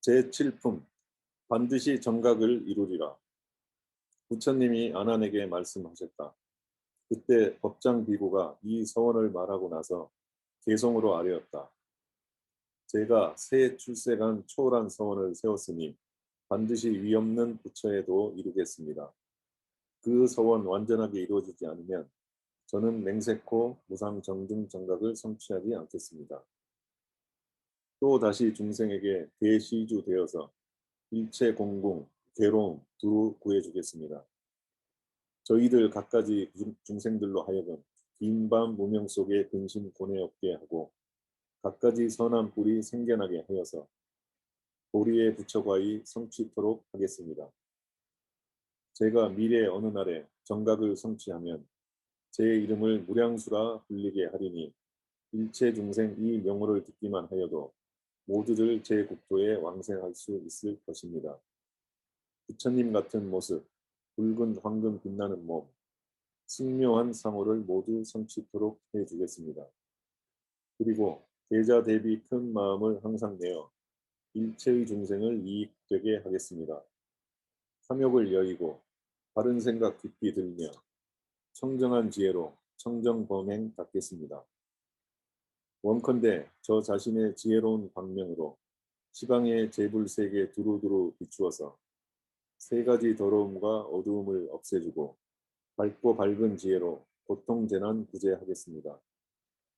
제7품 반드시 정각을 이루리라. 부처님이 아난에게 말씀하셨다. 그때 법장 비구가 이 서원을 말하고 나서 개성으로 아뢰었다. 제가 새 출세간 초월한 서원을 세웠으니 반드시 위없는 부처에도 이루겠습니다. 그 서원 완전하게 이루어지지 않으면 저는 맹세코 무상정등 정각을 성취하지 않겠습니다. 또 다시 중생에게 대시주 되어서 일체 공공, 괴로움 두루 구해주겠습니다. 저희들 갖가지 중생들로 하여금 긴 밤 무명 속에 근심 고뇌 없게 하고 갖가지 선한 뿔이 생겨나게 하여서 도리의 부처과의 성취토록 하겠습니다. 제가 미래 어느 날에 정각을 성취하면 제 이름을 무량수라 불리게 하리니 일체 중생 이 명호를 듣기만 하여도 모두들 제 국토에 왕생할 수 있을 것입니다. 부처님 같은 모습, 붉은 황금 빛나는 몸, 승묘한 상호를 모두 성취토록 해주겠습니다. 그리고 대자 대비 큰 마음을 항상 내어 일체의 중생을 이익되게 하겠습니다. 탐욕을 여의고 바른 생각 깊이 들며 청정한 지혜로 청정범행 닦겠습니다. 원컨대 저 자신의 지혜로운 광명으로 시방의 재불세계 두루두루 비추어서 세 가지 더러움과 어두움을 없애주고 밝고 밝은 지혜로 고통재난 구제하겠습니다.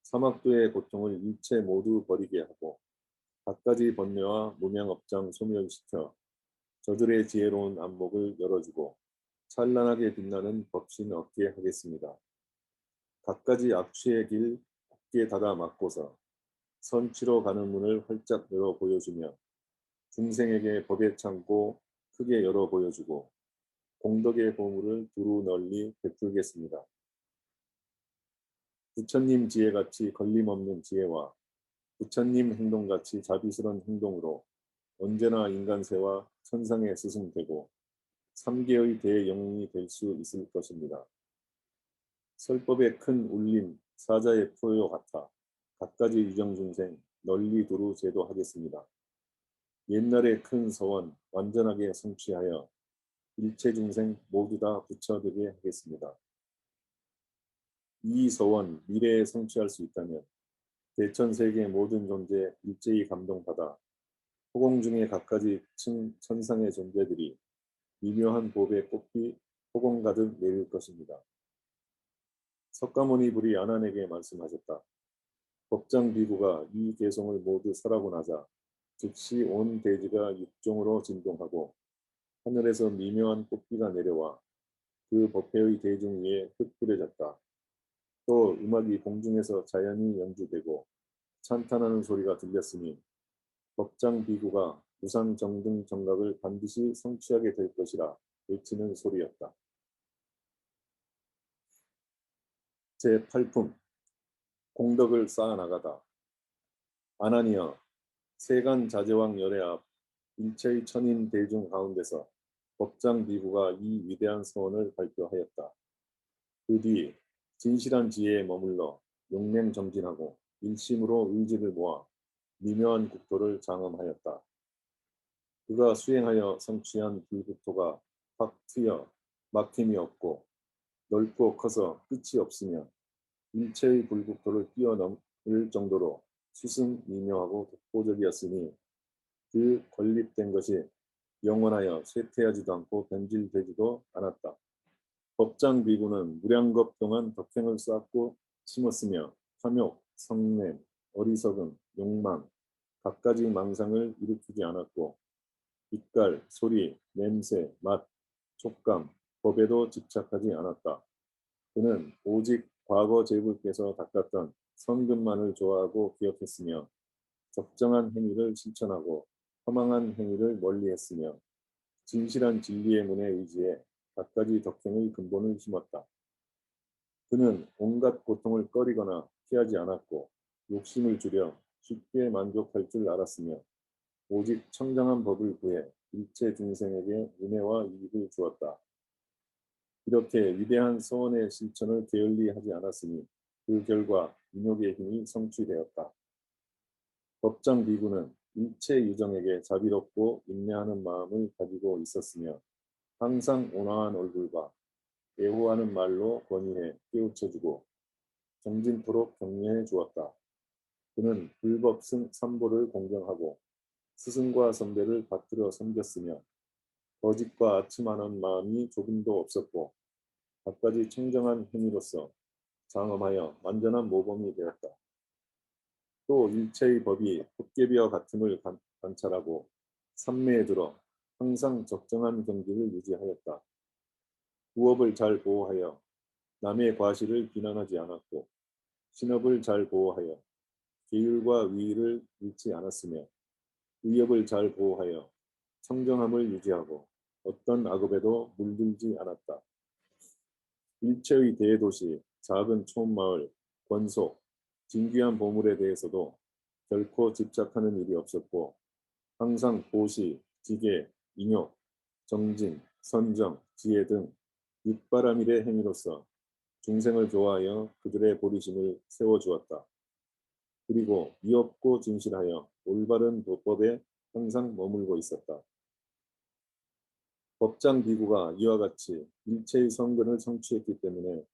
사막도의 고통을 일체 모두 버리게 하고 갖가지 번뇌와 무명업장 소멸시켜 저들의 지혜로운 안목을 열어주고 찬란하게 빛나는 법신 얻게 하겠습니다. 갖가지 악취의 길 굳게 닫아 막고서 선취로 가는 문을 활짝 열어 보여주며 중생에게 법의 창고 크게 열어 보여주고 공덕의 보물을 두루 널리 베풀겠습니다. 부처님 지혜같이 걸림없는 지혜와 부처님 행동같이 자비스런 행동으로 언제나 인간세와 천상에 스승되고 삼계의 대영웅이 될 수 있을 것입니다. 설법의 큰 울림, 사자의 포효 같아 갖가지 유정중생 널리 두루 제도하겠습니다. 옛날의 큰 서원 완전하게 성취하여 일체 중생 모두 다 부처되게 하겠습니다. 이 서원 미래에 성취할 수 있다면 대천세계 모든 존재 일제히 감동받아 호공 중의 갖가지 층 천상의 존재들이 미묘한 법에 꽃이 호공 가득 내릴 것입니다. 석가모니 불이 아난에게 말씀하셨다. 법장 비구가 이 개성을 모두 설하고 나자 즉시 온 대지가 육종으로 진동하고 하늘에서 미묘한 꽃비가 내려와 그 법회의 대중 위에 흩뿌려졌다. 또 음악이 공중에서 자연히 연주되고 찬탄하는 소리가 들렸으니 법장 비구가 무상 정등 정각을 반드시 성취하게 될 것이라 외치는 소리였다. 제8품 공덕을 쌓아나가다. 아나니여 세간 자제왕 열애 앞 일체의 천인 대중 가운데서 법장 비구가 이 위대한 서원을 발표하였다. 그 뒤 진실한 지혜에 머물러 용맹정진하고 일심으로 의지를 모아 미묘한 국토를 장엄하였다. 그가 수행하여 성취한 불국토가 확 트여 막힘이 없고 넓고 커서 끝이 없으며 일체의 불국토를 뛰어넘을 정도로 수승미묘하고 독보적이었으니 그 건립된 것이 영원하여 쇠퇴하지도 않고 변질되지도 않았다. 법장 비구는 무량겁 동안 덕행을 쌓고 심었으며 탐욕, 성냄, 어리석음, 욕망, 갖가지 망상을 일으키지 않았고 빛깔, 소리, 냄새, 맛, 촉감, 법에도 집착하지 않았다. 그는 오직 과거 제불께서 닦았던 선근만을 좋아하고 기억했으며 적정한 행위를 실천하고 허망한 행위를 멀리했으며 진실한 진리의 문에 의지해 갖가지 덕행의 근본을 심었다. 그는 온갖 고통을 꺼리거나 피하지 않았고 욕심을 줄여 쉽게 만족할 줄 알았으며 오직 청정한 법을 구해 일체 중생에게 은혜와 이익을 주었다. 이렇게 위대한 서원의 실천을 게을리 하지 않았으니 그 결과 인욕의 힘이 성취되었다. 법장 비구는 일체 유정에게 자비롭고 인내하는 마음을 가지고 있었으며 항상 온화한 얼굴과 애호하는 말로 권유해 깨우쳐주고 정진토록 격려해 주었다. 그는 불법 삼보를 공경하고 스승과 선배를 받들어 섬겼으며 거짓과 아첨하는 마음이 조금도 없었고 갖가지 청정한 행위로서 장엄하여 완전한 모범이 되었다. 또 일체의 법이 헛개비와 같음을 관찰하고 삼매에 들어 항상 적정한 경지를 유지하였다. 부업을 잘 보호하여 남의 과실을 비난하지 않았고 신업을 잘 보호하여 계율과 위의를 잃지 않았으며 의업을 잘 보호하여 청정함을 유지하고 어떤 악업에도 물들지 않았다. 일체의 대도시, 작은 촌마을, 권속, 진귀한 보물에 대해서도 결코 집착하는 일이 없었고 항상 보시, 기계, 인욕, 정진, 선정, 지혜 등 육바라밀의 행위로서 중생을 좋아하여 그들의 보리심을 세워주었다. 그리고 이없고 진실하여 올바른 도법에 항상 머물고 있었다. 법장 비구가 이와 같이 일체의 성근을 성취했기 때문에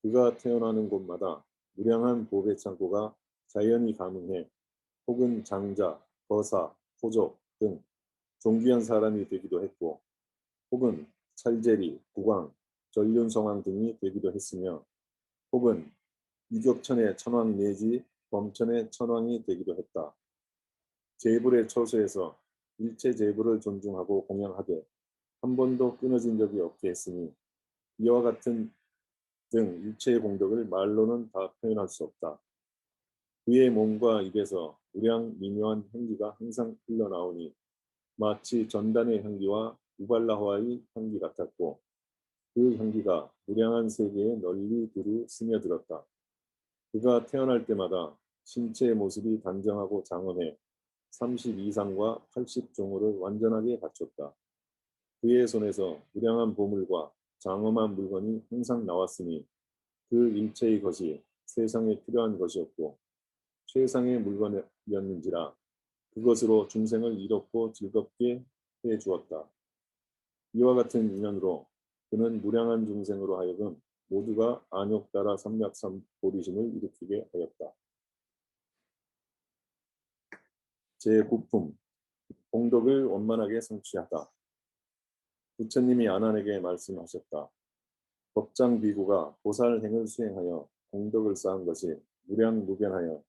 그가 태어나는 곳마다 무량한 보배 창고가 자연히 가능해 혹은 장자, 거사, 호족 등 존귀한 사람이 되기도 했고 혹은 찰제리, 국왕, 전륜성왕 등이 되기도 했으며 혹은 유격천의 천왕 내지 범천의 천왕이 되기도 했다. 제불의 처소에서 일체 제불을 존중하고 공양하되 한 번도 끊어진 적이 없게 했으니 이와 같은 등 일체의 공덕을 말로는 다 표현할 수 없다. 그의 몸과 입에서 우량 미묘한 향기가 항상 흘러나오니 마치 전단의 향기와 우발라화의 향기 같았고 그 향기가 무량한 세계에 널리 두루 스며들었다. 그가 태어날 때마다 신체의 모습이 단정하고 장엄해 32상과 80종호를 완전하게 갖췄다. 그의 손에서 무량한 보물과 장엄한 물건이 항상 나왔으니 그 일체의 것이 세상에 필요한 것이었고 최상의 물건이었는지라 그것으로 중생을 이롭고 즐겁게 해 주었다. 이와 같은 인연으로 그는 무량한 중생으로 하여금 모두가 안욕 따라 삼략삼 보리심을 일으키게 하였다. 제9품 공덕을 원만하게 성취하다. 부처님이 아난에게 말씀하셨다. 법장 비구가 보살행을 수행하여 공덕을 쌓은 것이 무량무변하여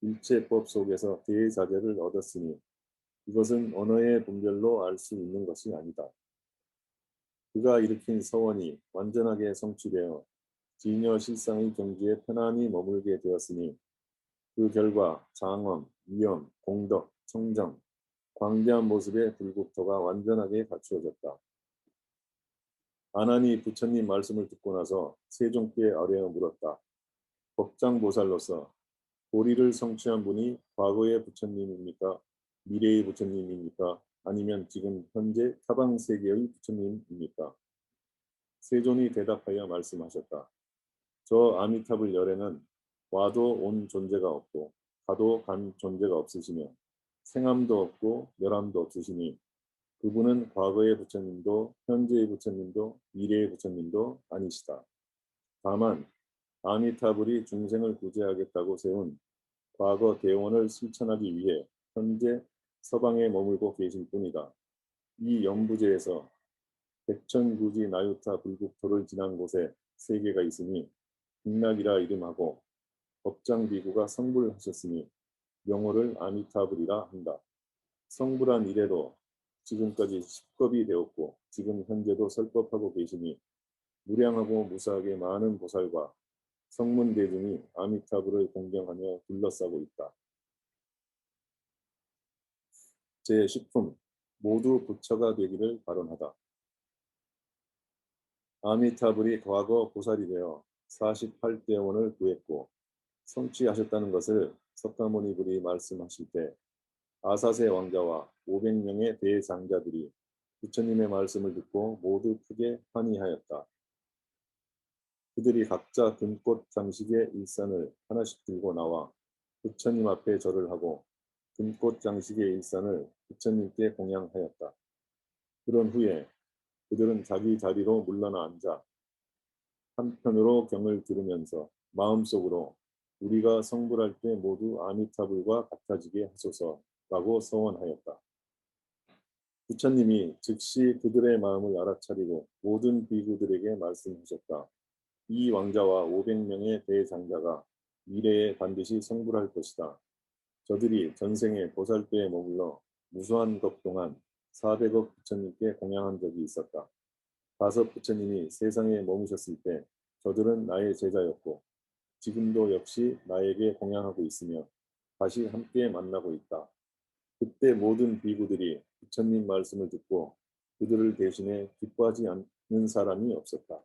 일체법 속에서 대자재를 얻었으니 이것은 언어의 분별로 알 수 있는 것이 아니다. 그가 일으킨 서원이 완전하게 성취되어 진여 실상의 경지에 편안히 머물게 되었으니 그 결과 장엄, 위엄, 공덕, 청정, 광대한 모습의 불국토가 완전하게 갖추어졌다. 아난이 부처님 말씀을 듣고 나서 세종께 아뢰어 물었다. 법장보살로서 도리를 성취한 분이 과거의 부처님입니까? 미래의 부처님입니까? 아니면 지금 현재 타방 세계의 부처님입니까? 세존이 대답하여 말씀하셨다. 저 아미타불 열에는 와도 온 존재가 없고 가도 간 존재가 없으시며 생암도 없고 멸암도 없으시니 그분은 과거의 부처님도 현재의 부처님도 미래의 부처님도 아니시다. 다만 아미타불이 중생을 구제하겠다고 세운 과거 대원을 실천하기 위해 현재 서방에 머물고 계실 뿐이다. 이 영부제에서 백천구지 나유타 불국토를 지난 곳에 세계가 있으니 극락이라 이름하고 법장비구가 성불하셨으니 명호를 아미타불이라 한다. 성불한 이래로 지금까지 10겁이 되었고 지금 현재도 설법하고 계시니 무량하고 무사하게 많은 보살과 성문 대중이 아미타불을 공경하며 둘러싸고 있다. 제10품 모두 부처가 되기를 바론하다. 아미타불이 과거 보살이 되어 48대원을 구했고 성취하셨다는 것을 석가모니불이 말씀하실 때 아사세 왕자와 500명의 대장자들이 부처님의 말씀을 듣고 모두 크게 환희하였다. 그들이 각자 금꽃 장식의 일산을 하나씩 들고 나와 부처님 앞에 절을 하고 금꽃 장식의 일산을 부처님께 공양하였다. 그런 후에 그들은 자기 자리로 물러나 앉아 한편으로 경을 들으면서 마음속으로 우리가 성불할 때 모두 아미타불과 같아지게 하소서라고 서원하였다. 부처님이 즉시 그들의 마음을 알아차리고 모든 비구들에게 말씀하셨다. 이 왕자와 500명의 대장자가 미래에 반드시 성불할 것이다. 저들이 전생에 보살도에 머물러 무수한 것 동안 400억 부처님께 공양한 적이 있었다. 5 부처님이 세상에 머무셨을 때 저들은 나의 제자였고 지금도 역시 나에게 공양하고 있으며 다시 함께 만나고 있다. 그때 모든 비구들이 부처님 말씀을 듣고 그들을 대신해 기뻐하지 않는 사람이 없었다.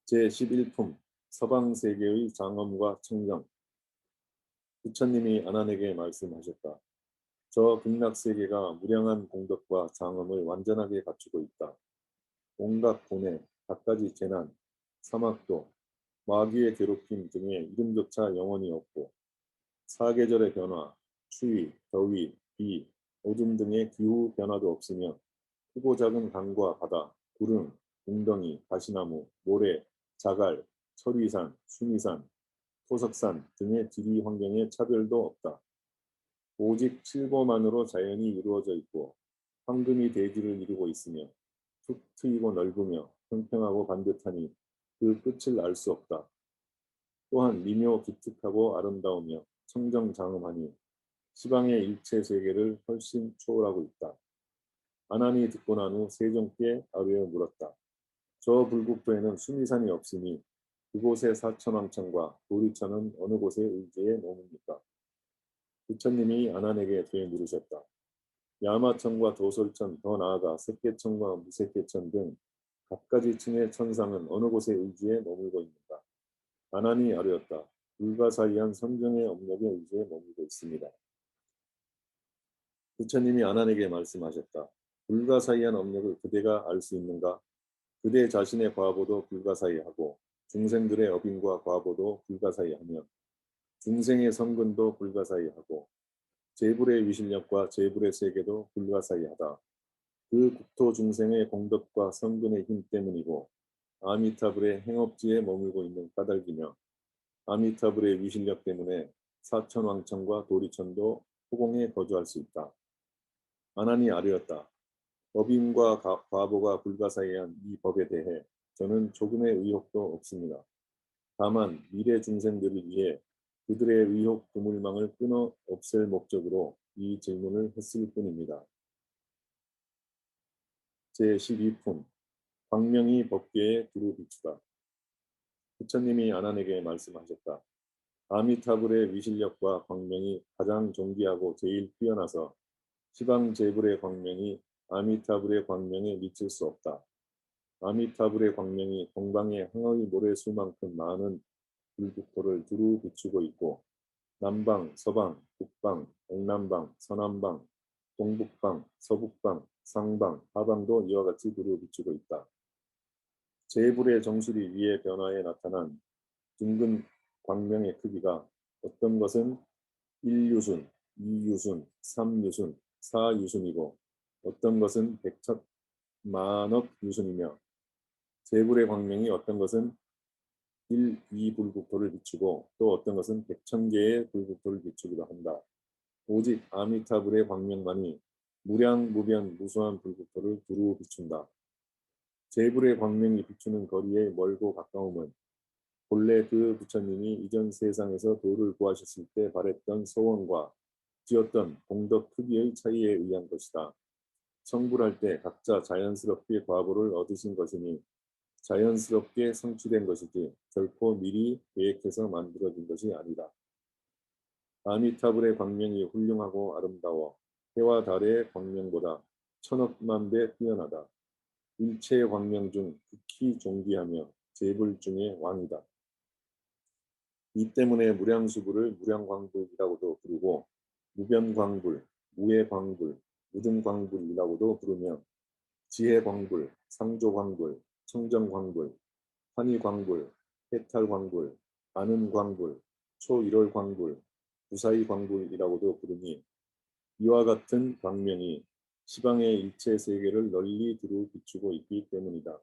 제11품 서방세계의 장엄과 청정. 부처님이 아난에게 말씀하셨다. 저 극락세계가 무량한 공덕과 장엄을 완전하게 갖추고 있다. 온갖 고뇌, 갖가지 재난, 사막도, 마귀의 괴롭힘 등의 이름조차 영원히 없고 사계절의 변화, 추위, 더위, 비, 오줌 등의 기후 변화도 없으며 크고 작은 강과 바다, 구름, 웅덩이, 가시나무, 모래, 자갈, 철위산, 수미산, 토석산 등의 지리 환경의 차별도 없다. 오직 칠보만으로 자연이 이루어져 있고 황금이 대지를 이루고 있으며 툭 트이고 넓으며 평평하고 반듯하니 그 끝을 알 수 없다. 또한 미묘 기특하고 아름다우며 청정장엄하니 시방의 일체 세계를 훨씬 초월하고 있다. 아난이 듣고 난 후 세종께 아뢰어 물었다. 저 불국토에는 수미산이 없으니 그곳의 사천왕천과 도리천은 어느 곳에 의지해 머뭅니까? 부처님이 아난에게 되물으셨다. 야마천과 도솔천, 더 나아가 색계천과 무색계천 등 갖가지 층의 천상은 어느 곳에 의지해 머물고 있는가? 아난이 아뢰었다. 불가사의한 선정의 업력에 의지해 머물고 있습니다. 부처님이 아난에게 말씀하셨다. 불가사의한 업력을 그대가 알 수 있는가? 그대 자신의 과보도 불가사의하고 중생들의 업인과 과보도 불가사의하며 중생의 성근도 불가사의하고 제불의 위실력과 제불의 세계도 불가사의하다. 그 국토 중생의 공덕과 성근의 힘 때문이고 아미타불의 행업지에 머물고 있는 까닭이며 아미타불의 위실력 때문에 사천왕천과 도리천도 후공에 거주할 수 있다. 아난이 아뢰었다. 법인과 과보가 불가사의한 이 법에 대해 저는 조금의 의혹도 없습니다. 다만 미래 중생들을 위해 그들의 의혹 두물망을 끊어 없앨 목적으로 이 질문을 했을 뿐입니다. 제12품 광명이 법계에 두루 비추다. 부처님이 아난에게 말씀하셨다. 아미타불의 위실력과 광명이 가장 존귀하고 제일 뛰어나서 시방제불의 광명이 아미타불의 광명에 미칠 수 없다. 아미타불의 광명이 동방의 항의 모래수만큼 많은 불국토를 두루 비추고 있고 남방, 서방, 북방, 동남방, 서남방, 동북방, 서북방, 상방, 하방도 이와 같이 두루 비추고 있다. 제불의 정수리 위의 변화에 나타난 둥근 광명의 크기가 어떤 것은 1유순, 2유순, 3유순, 4유순이고 어떤 것은 100천만억 유순이며 제불의 광명이 어떤 것은 1, 2불국토를 비추고 또 어떤 것은 100,000개의 불국토를 비추기도 한다. 오직 아미타불의 광명만이 무량무변 무수한 불국토를 두루 비춘다. 제불의 광명이 비추는 거리의 멀고 가까움은 본래 그 부처님이 이전 세상에서 도를 구하셨을 때 바랬던 소원과 지었던 공덕 크기의 차이에 의한 것이다. 성불할 때 각자 자연스럽게 과보를 얻으신 것이니 자연스럽게 성취된 것이지 결코 미리 계획해서 만들어진 것이 아니다. 아미타불의 광명이 훌륭하고 아름다워 해와 달의 광명보다 천억만 배 뛰어나다. 일체의 광명 중 극히 존귀하며 제불 중의 왕이다. 이 때문에 무량수불을 무량광불이라고도 부르고 무변광불, 무해광불, 무등광불이라고도 부르며 지혜광불, 상조광불, 청정광불, 환희광불, 해탈광불, 아는광불, 초일월광불, 부사의 광불이라고도 부르니 이와 같은 광명이 시방의 일체 세계를 널리 두루 비추고 있기 때문이다.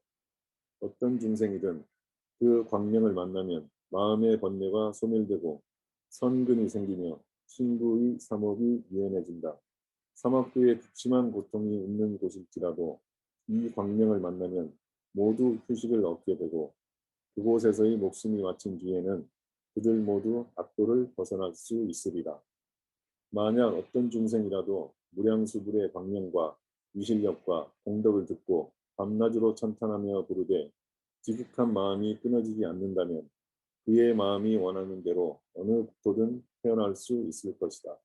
어떤 중생이든 그 광명을 만나면 마음의 번뇌가 소멸되고 선근이 생기며 신부의 삼업이 유연해진다. 사막도에 극심한 고통이 있는 곳일지라도 이 광명을 만나면 모두 휴식을 얻게 되고 그곳에서의 목숨이 마친 뒤에는 그들 모두 악도를 벗어날 수 있으리라. 만약 어떤 중생이라도 무량수불의 광명과 위실력과 공덕을 듣고 밤낮으로 찬탄하며 부르되 지극한 마음이 끊어지지 않는다면 그의 마음이 원하는 대로 어느 국토든 태어날 수 있을 것이다.